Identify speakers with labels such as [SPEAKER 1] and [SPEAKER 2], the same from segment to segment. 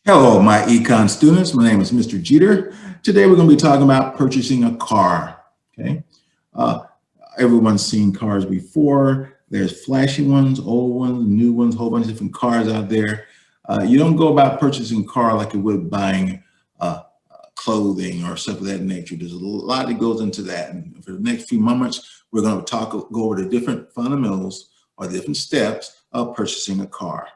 [SPEAKER 1] Hello, my econ students. My name is Mr. Jeter. Today we're going to be talking about purchasing a car. Okay, uh, everyone's seen cars before. There's flashy ones, old ones, new ones, a whole bunch of different cars out there. You don't go about purchasing a car like you would buying clothing or stuff of that nature. There's a lot that goes into that. And for the next few moments, we're going to go over the different fundamentals or different steps of purchasing a car.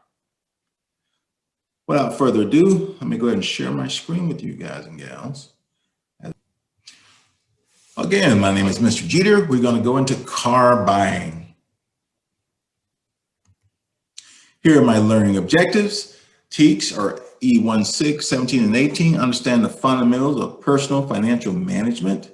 [SPEAKER 1] Without further ado, let me go ahead and share my screen with you guys and gals. Again, my name is Mr. Jeter. We're going to go into car buying. Here are my learning objectives. Teach or E16, 17, and 18, understand the fundamentals of personal financial management.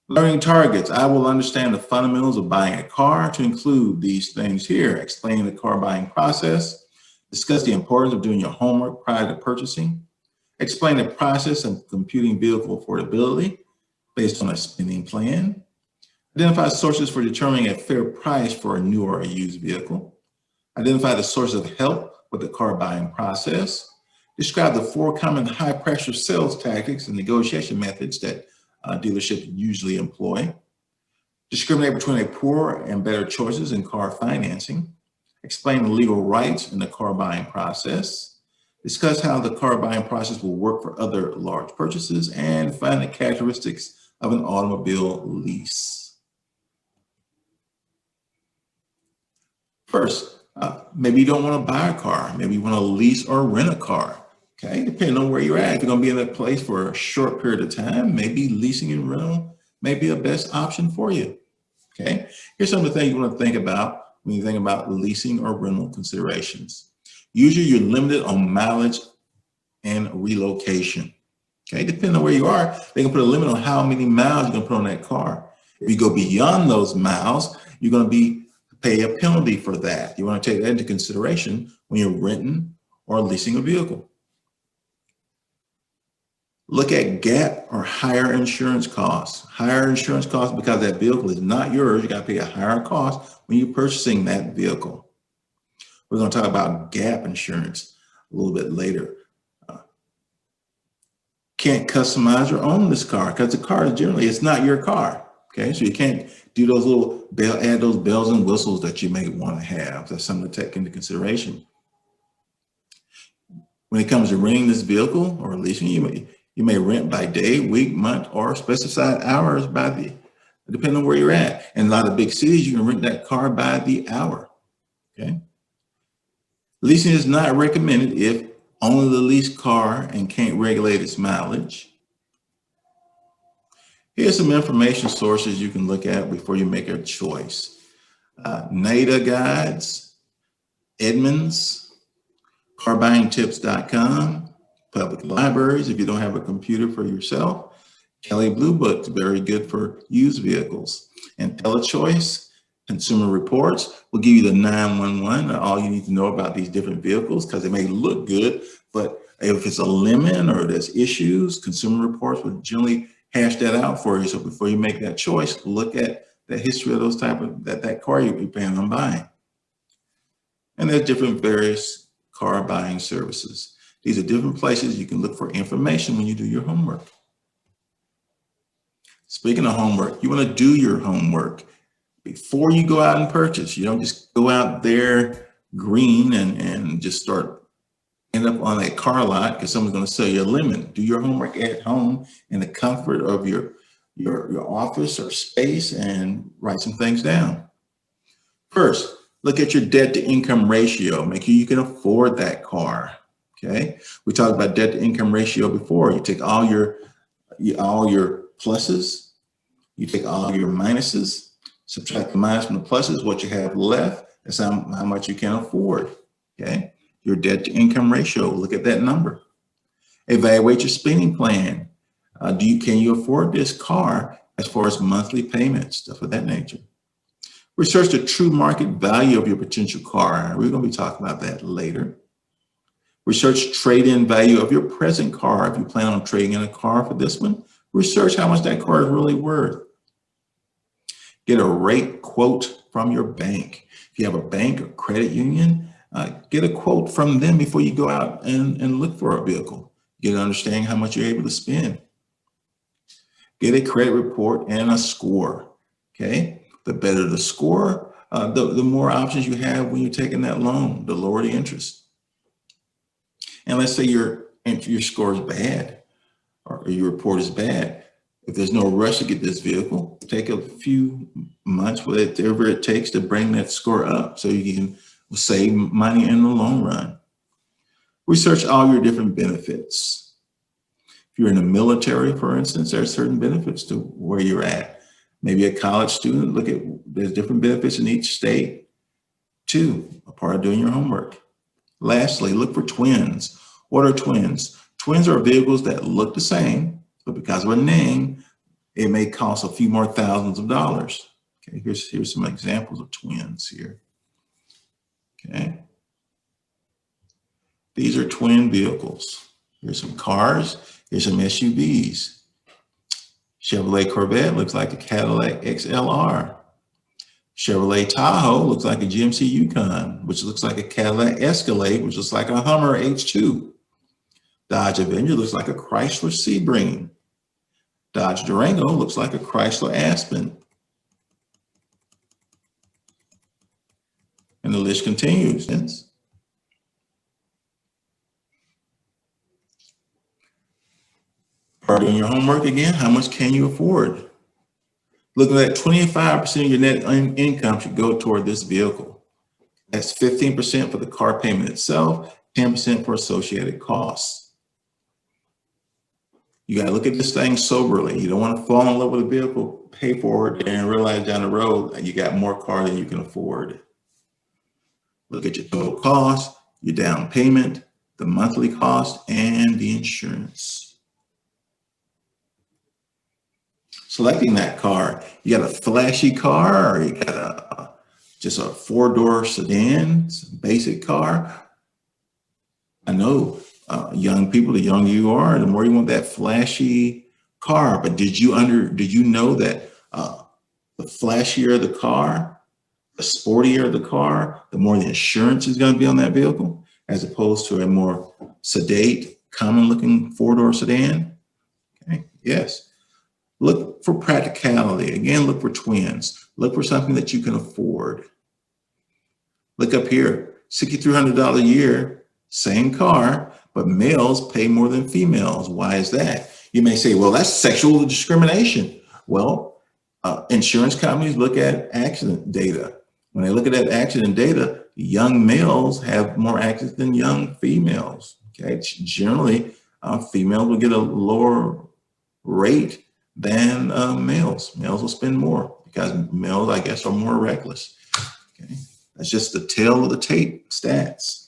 [SPEAKER 1] Learning targets, I will understand the fundamentals of buying a car to include these things here. Explain the car buying process. Discuss the importance of doing your homework prior to purchasing. Explain the process of computing vehicle affordability based on a spending plan. Identify sources for determining a fair price for a new or a used vehicle. Identify the source of help with the car buying process. Describe the 4 common high pressure sales tactics and negotiation methods that dealerships usually employ. Discriminate between a poor and better choices in car financing. Explain the legal rights in the car buying process. Discuss how the car buying process will work for other large purchases, and find the characteristics of an automobile lease. First, maybe you don't want to buy a car. Maybe you want to lease or rent a car. Okay, depending on where you're at. If you're going to be in that place for a short period of time, maybe leasing and rental may be a best option for you. Okay, here's some of the things you want to think about when you think about leasing or rental considerations. Usually you're limited on mileage and relocation. Okay, depending on where you are, they can put a limit on how many miles you're gonna put on that car. If you go beyond those miles, you're gonna pay a penalty for that. You wanna take that into consideration when you're renting or leasing a vehicle. Look at gap or higher insurance costs. Higher insurance costs because that vehicle is not yours. You got to pay a higher cost when you're purchasing that vehicle. We're going to talk about gap insurance a little bit later. Can't customize or own this car because the car generally it's not your car. Okay, so you can't do those add those bells and whistles that you may want to have. That's something to take into consideration. When it comes to renting this vehicle or leasing, you may rent by day, week, month, or specified hours depending on where you're at. In a lot of big cities, you can rent that car by the hour. Okay. Leasing is not recommended if only the leased car and can't regulate its mileage. Here's some information sources you can look at before you make a choice. NADA Guides, Edmunds, carbuyingtips.com, public libraries if you don't have a computer for yourself. Kelley Blue Book, very good for used vehicles. IntelliChoice, Consumer Reports will give you the 911, all you need to know about these different vehicles because they may look good, but if it's a lemon or there's issues, Consumer Reports will generally hash that out for you. So before you make that choice, look at the history of those that car you're planning on buying. And there's different various car buying services. These are different places you can look for information when you do your homework. Speaking of homework, you want to do your homework before you go out and purchase. You don't just go out there green and just end up on a car lot because someone's going to sell you a lemon. Do your homework at home in the comfort of your office or space and write some things down. First, look at your debt to income ratio. Make sure you can afford that car. Okay, we talked about debt to income ratio before. You take all your pluses, you take all your minuses, subtract the minus from the pluses. What you have left is how much you can afford. Okay, your debt to income ratio. Look at that number. Evaluate your spending plan. Can you afford this car as far as monthly payments, stuff of that nature? Research the true market value of your potential car. We're going to be talking about that later. Research trade-in value of your present car. If you plan on trading in a car for this one, research how much that car is really worth. Get a rate quote from your bank. If you have a bank or credit union, Get a quote from them before you go out and look for a vehicle. Get an understanding how much you're able to spend. Get a credit report and a score. Okay, the better the score, the more options you have when you're taking that loan, the lower the interest. And let's say your score is bad or your report is bad. If there's no rush to get this vehicle, take a few months, whatever it takes to bring that score up so you can save money in the long run. Research all your different benefits. If you're in the military, for instance, there are certain benefits to where you're at. Maybe a college student, there's different benefits in each state too, a part of doing your homework. Lastly, look for twins. What are twins? Twins are vehicles that look the same, but because of a name, it may cost a few more thousands of dollars. Okay, here's some examples of twins here. Okay. These are twin vehicles. Here's some cars. Here's some SUVs. Chevrolet Corvette looks like a Cadillac XLR. Chevrolet Tahoe looks like a GMC Yukon, which looks like a Cadillac Escalade, which looks like a Hummer H2. Dodge Avenger looks like a Chrysler Sebring. Dodge Durango looks like a Chrysler Aspen. And the list continues. Part of your homework again, how much can you afford? Looking at 25% of your net income should go toward this vehicle. That's 15% for the car payment itself, 10% for associated costs. You got to look at this thing soberly. You don't want to fall in love with a vehicle, pay for it, and realize down the road you got more car than you can afford. Look at your total cost, your down payment, the monthly cost, and the insurance. Selecting that car, you got a flashy car, or you got just a four-door sedan, basic car. I know young people, the younger you are, the more you want that flashy car. But did you know that the flashier the car, the sportier the car, the more the insurance is going to be on that vehicle, as opposed to a more sedate, common-looking four-door sedan? Okay, yes. Look for practicality. Again, look for twins. Look for something that you can afford. Look up here, $6,300 a year, same car, but males pay more than females. Why is that? You may say, well, that's sexual discrimination. Well, insurance companies look at accident data. When they look at that accident data, young males have more accidents than young females. Okay, generally, females will get a lower rate than males. Males will spend more because males, I guess, are more reckless. Okay, that's just the tail of the tape stats.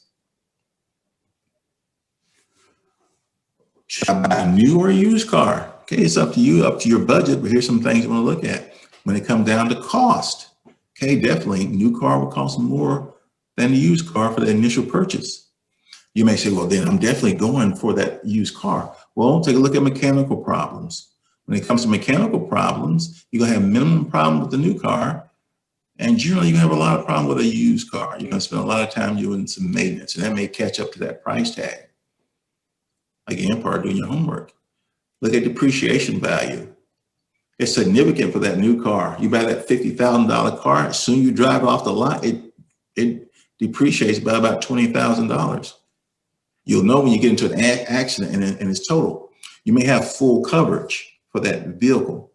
[SPEAKER 1] Should I buy a new or a used car? Okay, it's up to you, up to your budget, but here's some things you want to look at. When it comes down to cost, okay, definitely, new car will cost more than the used car for the initial purchase. You may say, well, then I'm definitely going for that used car. Well, take a look at mechanical problems. When it comes to mechanical problems, you're gonna have minimum problem with the new car, and generally you're gonna have a lot of problem with a used car. You're gonna spend a lot of time doing some maintenance, and that may catch up to that price tag. Again, part of doing your homework. Look at depreciation value. It's significant for that new car. You buy that $50,000 car, as soon as you drive off the lot, it depreciates by about $20,000. You'll know when you get into an accident and it's total. You may have full coverage for that vehicle.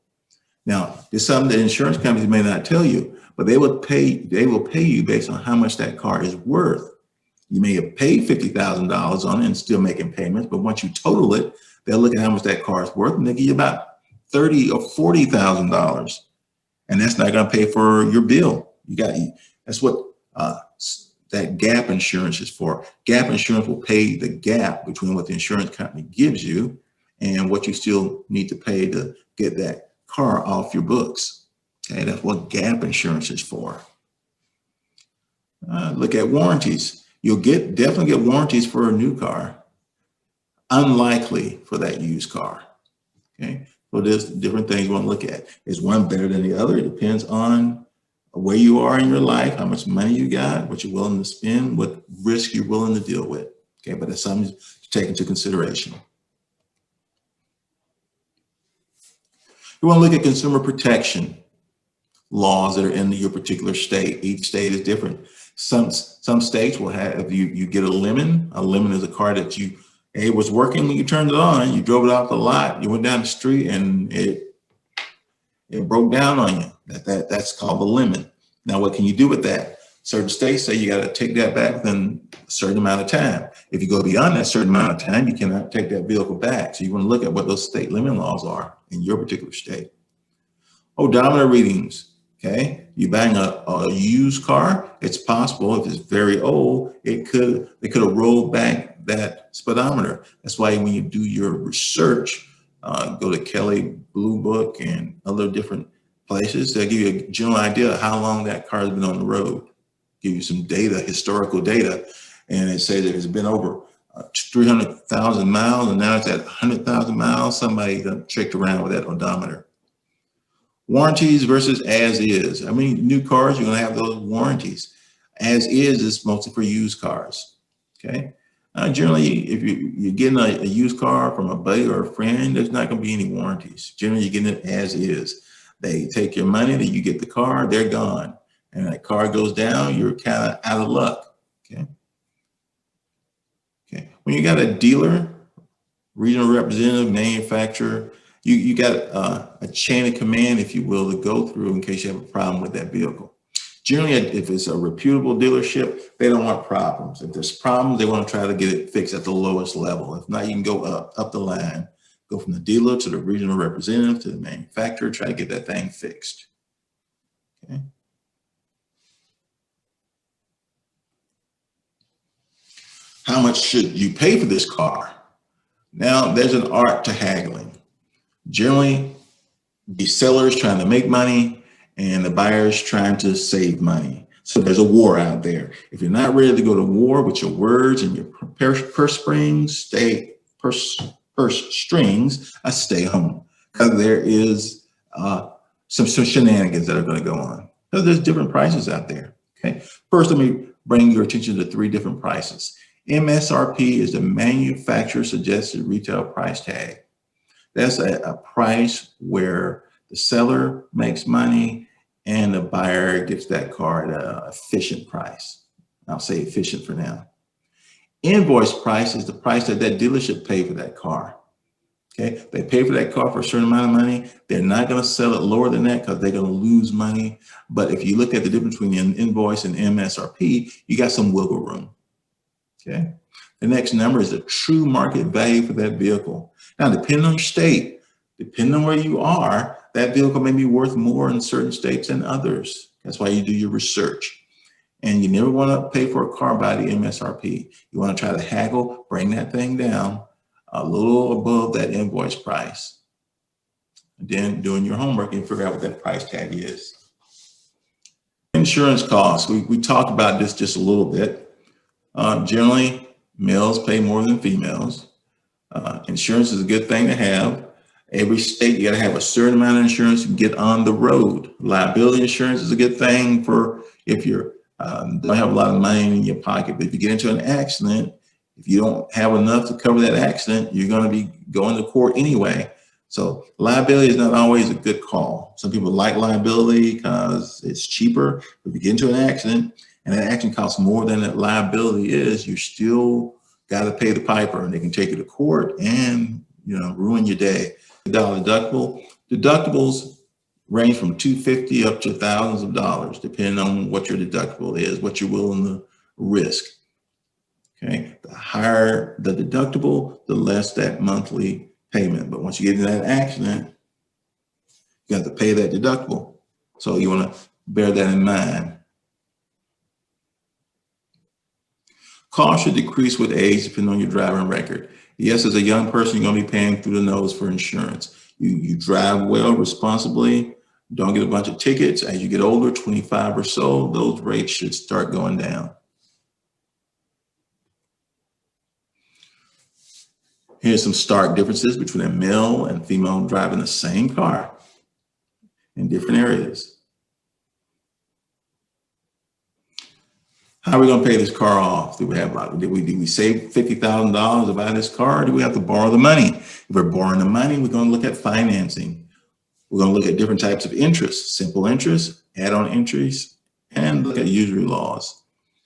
[SPEAKER 1] Now, there's something that insurance companies may not tell you, but they will pay you based on how much that car is worth. You may have paid $50,000 on it and still making payments, but once you total it, they'll look at how much that car is worth, and they give you about $30,000 or $40,000, and that's not going to pay for your bill. That's what that gap insurance is for. Gap insurance will pay the gap between what the insurance company gives you and what you still need to pay to get that car off your books. Okay, that's what gap insurance is for. Look at warranties. You'll definitely get warranties for a new car. Unlikely for that used car. Okay, so there's different things you want to look at. Is one better than the other? It depends on where you are in your life, how much money you got, what you're willing to spend, what risk you're willing to deal with. Okay, but that's something to take into consideration. You want to look at consumer protection laws that are in your particular state. Each state is different. Some states will have, if you get a lemon is a car that it was working when you turned it on, you drove it off the lot, you went down the street and it broke down on you. That's called a lemon. Now, what can you do with that? Certain states say you got to take that back within a certain amount of time. If you go beyond that certain amount of time, you cannot take that vehicle back. So you want to look at what those state lemon laws are in your particular state. Odometer readings. Okay, you buying a used car, it's possible if it's very old, they could have rolled back that speedometer. That's why when you do your research, go to Kelley Blue Book and other different places, they'll give you a general idea of how long that car has been on the road. Give you some data, historical data, and it says that it's been over 300,000 miles, and now it's at 100,000 miles. Somebody checked around with that odometer. Warranties versus as is. I mean, new cars, you're going to have those warranties. As is mostly for used cars. Okay. Generally, if you're getting a used car from a buddy or a friend, there's not going to be any warranties. Generally, you're getting it as is. They take your money, then you get the car, they're gone. And that car goes down, you're kind of out of luck. Okay. Okay. When you got a dealer, regional representative, manufacturer, you got a chain of command, if you will, to go through in case you have a problem with that vehicle. Generally, if it's a reputable dealership, they don't want problems. If there's problems, they want to try to get it fixed at the lowest level. If not, you can go up the line, go from the dealer to the regional representative to the manufacturer, try to get that thing fixed. Okay. How much should you pay for this car? Now, there's an art to haggling. Generally, the seller's trying to make money and the buyer's trying to save money. So there's a war out there. If you're not ready to go to war with your words and your purse strings, stay home. Because there is some shenanigans that are going to go on. So there's different prices out there. Okay. First, let me bring your attention to 3 different prices. MSRP is the manufacturer suggested retail price tag. That's a price where the seller makes money and the buyer gets that car at an efficient price. I'll say efficient for now. Invoice price is the price that dealership paid for that car. Okay, they pay for that car for a certain amount of money. They're not going to sell it lower than that because they're going to lose money. But if you look at the difference between an invoice and MSRP, you got some wiggle room. Okay. The next number is the true market value for that vehicle. Now, depending on your state, depending on where you are, that vehicle may be worth more in certain states than others. That's why you do your research. And you never want to pay for a car by the MSRP. You want to try to haggle, bring that thing down a little above that invoice price. And then doing your homework and figure out what that price tag is. Insurance costs. We talked about this just a little bit. Generally, males pay more than females. Insurance is a good thing to have. Every state, you got to have a certain amount of insurance to get on the road. Liability insurance is a good thing for if you don't have a lot of money in your pocket. But if you get into an accident, if you don't have enough to cover that accident, you're going to be going to court anyway. So liability is not always a good call. Some people like liability because it's cheaper. If you get into an accident and that accident costs more than that liability is, you still got to pay the piper, and they can take you to court and ruin your day. $1 deductible. Deductibles range from $250 up to thousands of dollars, depending on what your deductible is, what you're willing to risk. Okay, the higher the deductible, the less that monthly payment. But once you get in that accident, you have to pay that deductible. So you want to bear that in mind. Cost should decrease with age depending on your driving record. Yes, as a young person, you're going to be paying through the nose for insurance. You drive well, responsibly, don't get a bunch of tickets. As you get older, 25 or so, those rates should start going down. Here's some stark differences between a male and female driving the same car in different areas. How are we going to pay this car off? Did we save $50,000 to buy this car? Or do we have to borrow the money? If we're borrowing the money, we're going to look at financing. We're going to look at different types of interest, simple interest, add-on interest, and look at usury laws.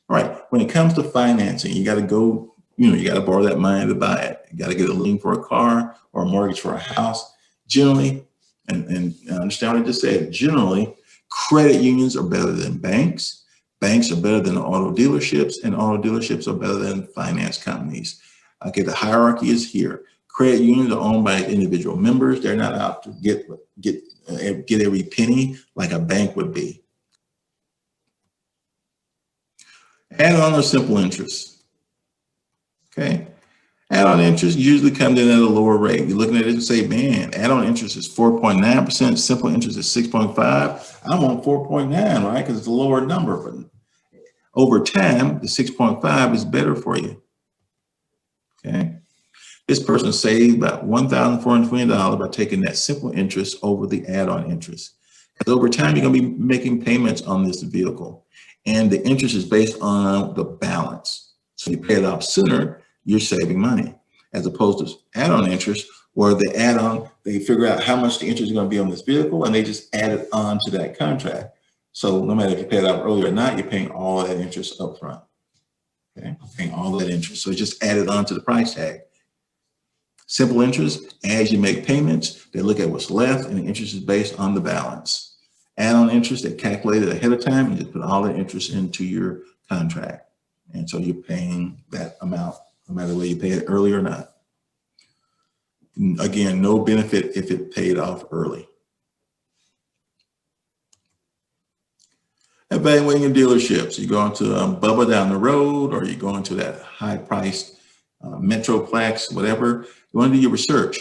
[SPEAKER 1] All right, when it comes to financing, you got to go, you got to borrow that money to buy it. You got to get a lien for a car or a mortgage for a house. Generally, and understand what I just said, generally, credit unions are better than banks. Banks are better than auto dealerships, and auto dealerships are better than finance companies. Okay, the hierarchy is here. Credit unions are owned by individual members. They're not out to get every penny like a bank would be. Add-on or simple interest. Okay, add-on interest usually comes in at a lower rate. You're looking at it and say, man, add-on interest is 4.9%, simple interest is 6.5. I'm on 4.9, right? Because it's a lower number, but over time, the 6.5 is better for you. Okay. This person saved about $1,420 by taking that simple interest over the add-on interest. Because over time, you're going to be making payments on this vehicle. And the interest is based on the balance. So you pay it off sooner, you're saving money. As opposed to add-on interest, where the add-on, they figure out how much the interest is going to be on this vehicle, and they just add it on to that contract. So no matter if you pay it off early or not, you're paying all that interest up front. Okay, paying all that interest. So it's just added on to the price tag. Simple interest, as you make payments, they look at what's left, and the interest is based on the balance. Add-on interest, they calculate it ahead of time and just put all the interest into your contract. And so you're paying that amount, no matter whether you pay it early or not. Again, no benefit if it paid off early. Evaluating your dealerships. You're going to Bubba down the road, or you're going to that high-priced Metroplex, whatever. You want to do your research,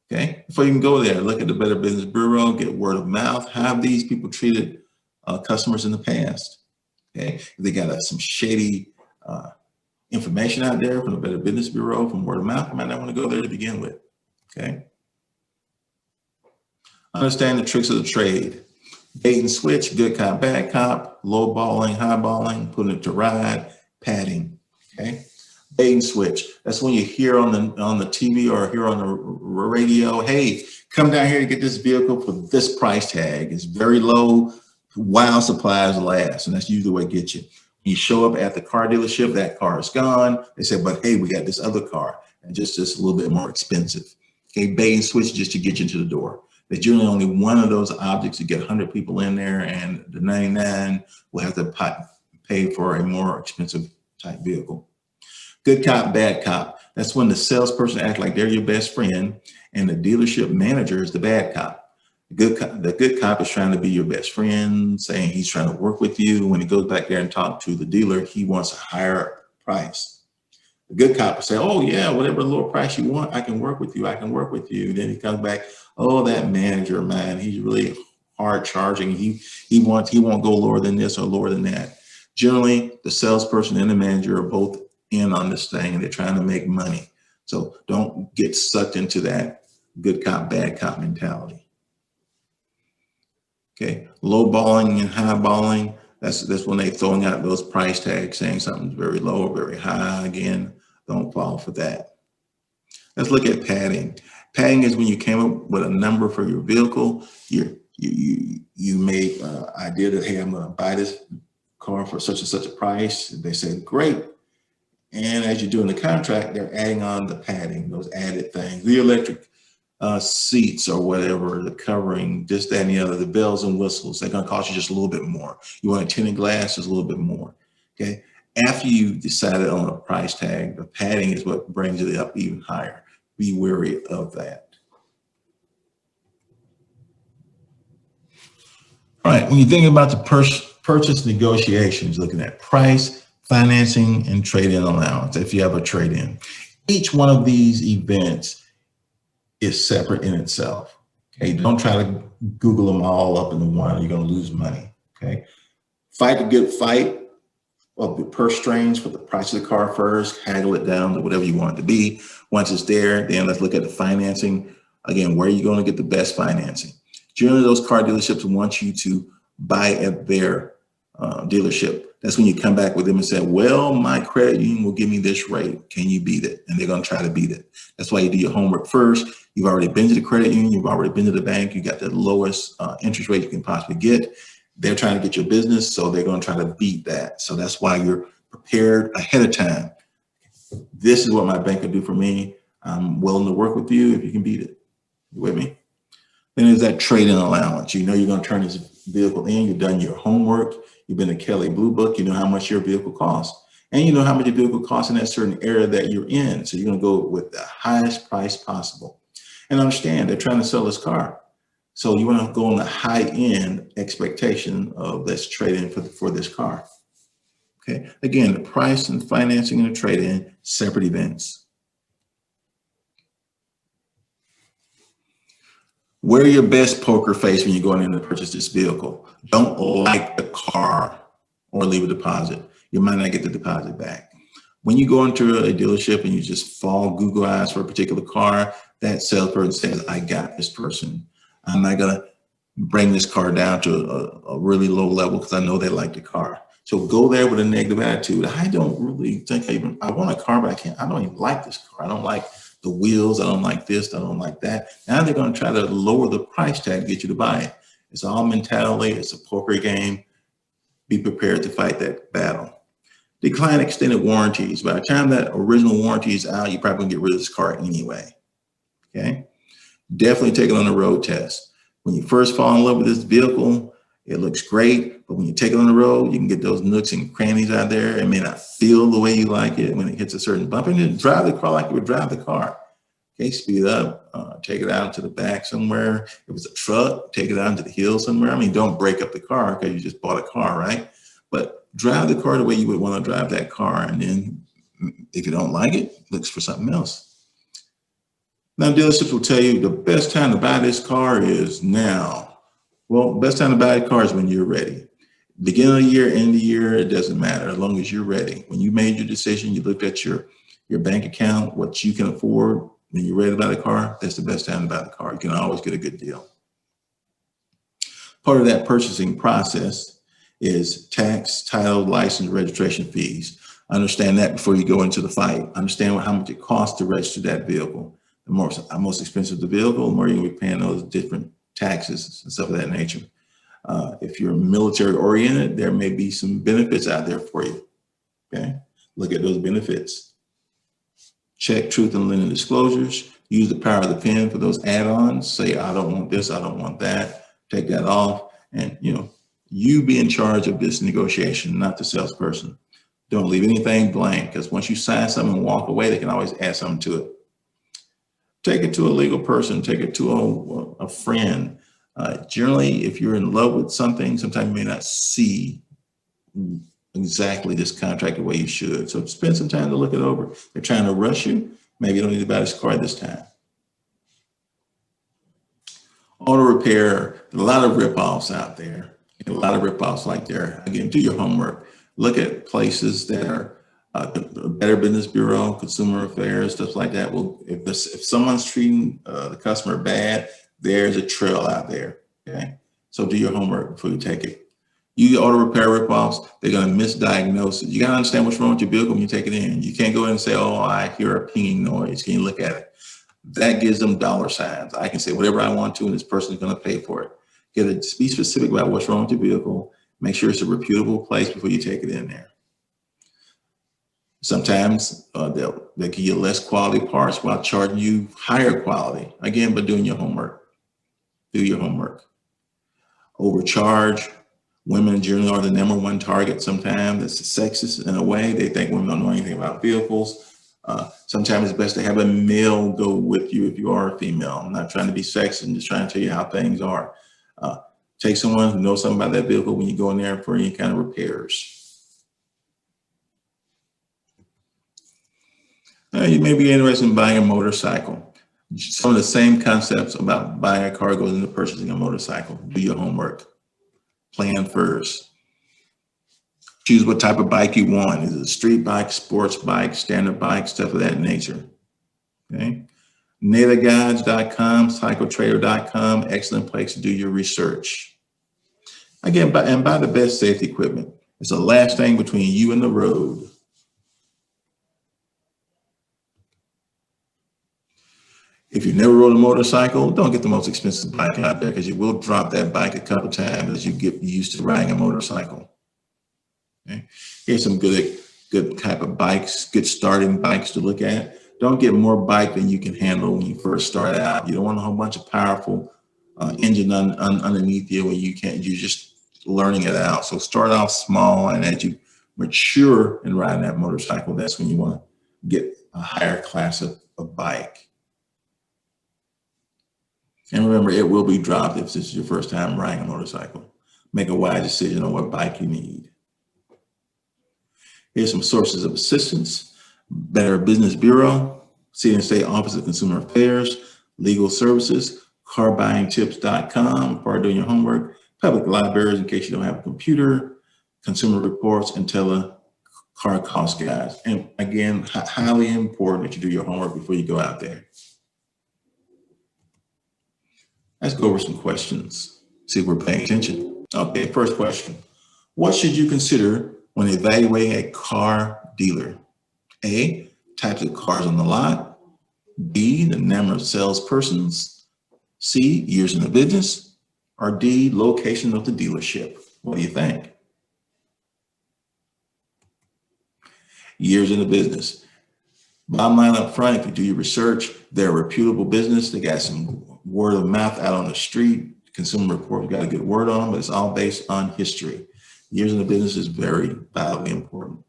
[SPEAKER 1] okay? Before you can go there, look at the Better Business Bureau, get word of mouth. How have these people treated customers in the past? Okay, if they got some shady information out there from the Better Business Bureau, from word of mouth, you might not want to go there to begin with, okay? Understand the tricks of the trade. Bait and switch, good cop, bad cop, low balling, high balling, putting it to ride, padding, okay? Bait and switch, that's when you hear on the TV or hear on the radio, hey, come down here to get this vehicle for this price tag. It's very low, while supplies last, and that's usually what gets you. When you show up at the car dealership, that car is gone. They say, but hey, we got this other car, and just a little bit more expensive. Okay, bait and switch just to get you into the door. There's generally only one of those objects. You get 100 people in there, and the 99 will have to pay for a more expensive type vehicle. Good cop, bad cop. That's when the salesperson acts like they're your best friend, and the dealership manager is the bad cop. The good cop is trying to be your best friend, saying he's trying to work with you. When he goes back there and talk to the dealer, he wants a higher price. The good cop will say, oh yeah, whatever lower price you want, I can work with you, I can work with you. Then he comes back, oh, that manager, man, he's really hard charging. He won't go lower than this or lower than that. Generally, the salesperson and the manager are both in on this thing, and they're trying to make money. So don't get sucked into that good cop, bad cop mentality. Okay, low balling and high balling, that's when they're throwing out those price tags saying something's very low or very high. Again, don't fall for that. Let's look at padding. Padding is when you came up with a number for your vehicle. You made an idea that, hey, I'm going to buy this car for such and such a price. They said, great. And as you're doing the contract, they're adding on the padding, those added things, the electric seats or whatever, the covering, this, that, and the other, the bells and whistles. They're going to cost you just a little bit more. You want a tinted glass, just a little bit more. Okay. After you've decided on a price tag, the padding is what brings it up even higher. Be wary of that. All right. When you're thinking about the purchase negotiations, looking at price, financing, and trade-in allowance, if you have a trade-in, each one of these events is separate in itself. Okay, don't try to Google them all up in one. You're going to lose money. Okay, fight a good fight of the purse strings for the price of the car first. Haggle it down to whatever you want it to be. Once it's there, then let's look at the financing. Again, where are you going to get the best financing? Generally, those car dealerships want you to buy at their dealership. That's when you come back with them and say, well, my credit union will give me this rate. Can you beat it? And they're going to try to beat it. That's why you do your homework first. You've already been to the credit union. You've already been to the bank. You got the lowest interest rate you can possibly get. They're trying to get your business, so they're going to try to beat that. So that's why you're prepared ahead of time. This is what my bank will do for me. I'm willing to work with you if you can beat it. You with me? Then there's that trade-in allowance. You know you're going to turn this vehicle in. You've done your homework. You've been to Kelley Blue Book. You know how much your vehicle costs. And you know how much your vehicle costs in that certain area that you're in. So you're going to go with the highest price possible. And understand, they're trying to sell this car. So you want to go on the high-end expectation of this trade-in for this car. Okay. Again, the price and financing and the trade-in, separate events. Wear your best poker face when you're going in to purchase this vehicle. Don't like the car or leave a deposit. You might not get the deposit back. When you go into a dealership and you just fall Google eyes for a particular car, that salesperson says, I got this person. I'm not going to bring this car down to a really low level because I know they like the car. So go there with a negative attitude. I don't really think I want a car, but I don't even like this car. I don't like the wheels. I don't like this. I don't like that. Now they're going to try to lower the price tag to get you to buy it. It's all mentality. It's a poker game. Be prepared to fight that battle. Decline extended warranties. By the time that original warranty is out, you're probably going to get rid of this car anyway. Okay. Definitely take it on a road test. When you first fall in love with this vehicle, it looks great, but when you take it on the road, you can get those nooks and crannies out there. It may not feel the way you like it when it hits a certain bump. And then drive the car like you would drive the car. Okay, speed up, take it out to the back somewhere. If it's a truck, take it out into the hill somewhere. I mean, don't break up the car because you just bought a car, right? But drive the car the way you would want to drive that car. And then if you don't like it, look for something else. Now, dealerships will tell you the best time to buy this car is now. Well, best time to buy a car is when you're ready. Beginning of the year, end of the year, it doesn't matter as long as you're ready. When you made your decision, you looked at your bank account, what you can afford. When you're ready to buy the car, that's the best time to buy the car. You can always get a good deal. Part of that purchasing process is tax, title, license, registration fees. Understand that before you go into the fight. Understand how much it costs to register that vehicle. The most expensive the vehicle, the more you're going to be paying those different taxes and stuff of that nature. If you're military oriented, there may be some benefits out there for you. Okay, look at those benefits. Check truth and lending disclosures. Use the power of the pen for those add-ons. Say, I don't want this, I don't want that. Take that off, and you be in charge of this negotiation, not the salesperson. Don't leave anything blank, because once you sign something and walk away, they can always add something to it. Take it to a legal person. Take it to a friend. Generally, if you're in love with something, sometimes you may not see exactly this contract the way you should. So spend some time to look it over. They're trying to rush you. Maybe you don't need to buy this car this time. Auto repair, a lot of rip-offs out there. A lot of rip-offs like there. Again, do your homework. Look at places that are Better Business Bureau, Consumer Affairs, stuff like that. Well, if someone's treating the customer bad, there's a trail out there. Okay, so do your homework before you take it. You auto repair ripoffs, they're going to misdiagnose it. You got to understand what's wrong with your vehicle when you take it in. You can't go in and say, "Oh, I hear a pinging noise." Can you look at it? That gives them dollar signs. I can say whatever I want to, and this person is going to pay for it. Be specific about what's wrong with your vehicle. Make sure it's a reputable place before you take it in there. Sometimes they'll give you less quality parts while charging you higher quality. Again, but doing your homework. Do your homework. Overcharge. Women generally are the number one target sometimes. It's sexist in a way. They think women don't know anything about vehicles. Sometimes it's best to have a male go with you if you are a female. I'm not trying to be sexist. I'm just trying to tell you how things are. Take someone who knows something about that vehicle when you go in there for any kind of repairs. You may be interested in buying a motorcycle. Some of the same concepts about buying a car goes into purchasing a motorcycle. Do your homework. Plan first. Choose what type of bike you want. Is it a street bike, sports bike, standard bike, stuff of that nature. Okay. NativeGuides.com, CycleTrader.com, excellent place to do your research. Again, buy the best safety equipment. It's the last thing between you and the road. If you've never rode a motorcycle, don't get the most expensive bike out there because you will drop that bike a couple times as you get used to riding a motorcycle. Okay? Here's some good type of bikes, good starting bikes to look at. Don't get more bike than you can handle when you first start out. You don't want a whole bunch of powerful engine underneath you when you're just learning it out. So start off small, and as you mature in riding that motorcycle, that's when you want to get a higher class of bike. And remember, it will be dropped if this is your first time riding a motorcycle. Make a wise decision on what bike you need. Here's some sources of assistance: Better Business Bureau, City and State Office of Consumer Affairs, Legal Services, carbuyingtips.com for doing your homework, public libraries in case you don't have a computer, Consumer Reports, and Car Cost Guides. And again, highly important that you do your homework before you go out there. Let's go over some questions, see if we're paying attention. Okay, first question. What should you consider when evaluating a car dealer? A, types of cars on the lot. B, the number of salespersons. C, years in the business. Or D, location of the dealership. What do you think? Years in the business. Bottom line up front, if you do your research, they're a reputable business. They got some word of mouth out on the street. Consumer Report got a good word on them, but it's all based on history. Years in the business is very vitally important.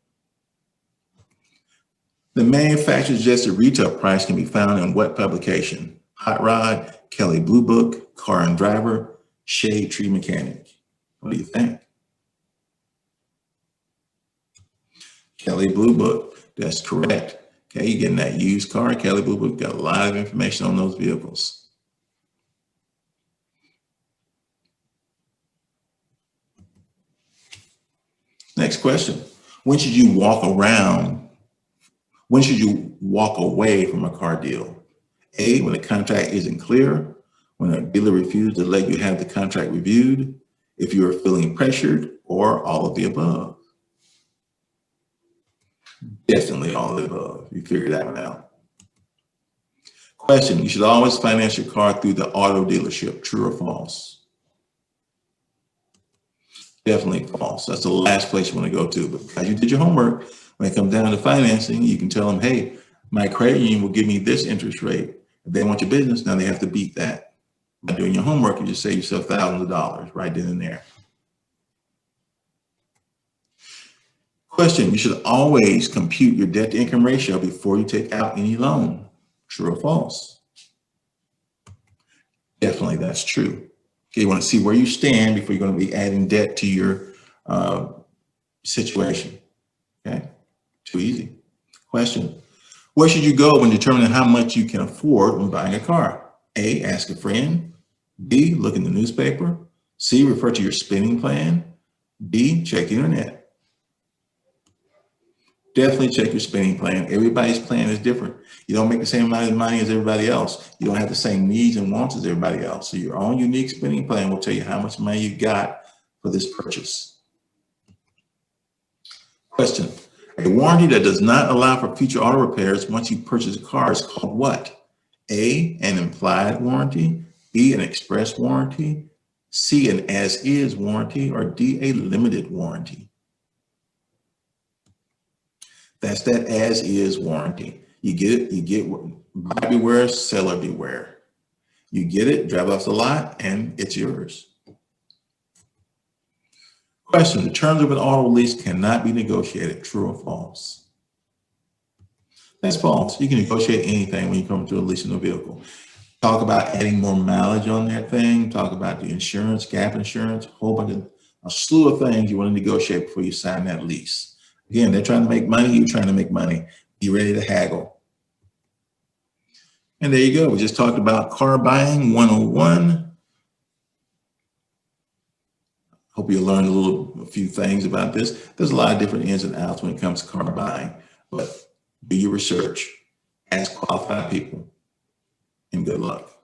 [SPEAKER 1] The manufacturer's suggested retail price can be found in what publication? Hot Rod, Kelley Blue Book, Car and Driver, Shade Tree Mechanic. What do you think? Kelley Blue Book, that's correct. Okay, you're getting that used car. Kelley Blue Book got a lot of information on those vehicles. Next question. When should you walk away from a car deal? A, when the contract isn't clear, when a dealer refuses to let you have the contract reviewed, if you are feeling pressured, or all of the above. Definitely all of the above. You figured that one out. Question, you should always finance your car through the auto dealership, true or false? Definitely false. That's the last place you want to go to. But because you did your homework, when it comes down to financing, you can tell them, hey, my credit union will give me this interest rate. If they want your business, now they have to beat that. By doing your homework, you just save yourself thousands of dollars right then and there. Question, you should always compute your debt to income ratio before you take out any loan. True or false? Definitely that's true. Okay, you want to see where you stand before you're going to be adding debt to your situation. Okay, too easy. Question, where should you go when determining how much you can afford when buying a car? A, ask a friend. B, look in the newspaper. C, refer to your spending plan. D, check the internet. Definitely check your spending plan. Everybody's plan is different. You don't make the same amount of money as everybody else. You don't have the same needs and wants as everybody else. So your own unique spending plan will tell you how much money you got for this purchase. Question, a warranty that does not allow for future auto repairs once you purchase a car is called what? A, an implied warranty. B, an express warranty. C, an as-is warranty. Or D, a limited warranty. That's that as-is warranty. You get it, you get buyer beware, seller beware. You get it, drive off the lot, and it's yours. Question, the terms of an auto lease cannot be negotiated, true or false? That's false. You can negotiate anything when you come to a leasing a vehicle. Talk about adding more mileage on that thing, talk about the insurance, gap insurance, a slew of things you want to negotiate before you sign that lease. Again, they're trying to make money, you're trying to make money. Be ready to haggle. And there you go. We just talked about car buying 101. Hope you learned a few things about this. There's a lot of different ins and outs when it comes to car buying, but do your research, ask qualified people, and good luck.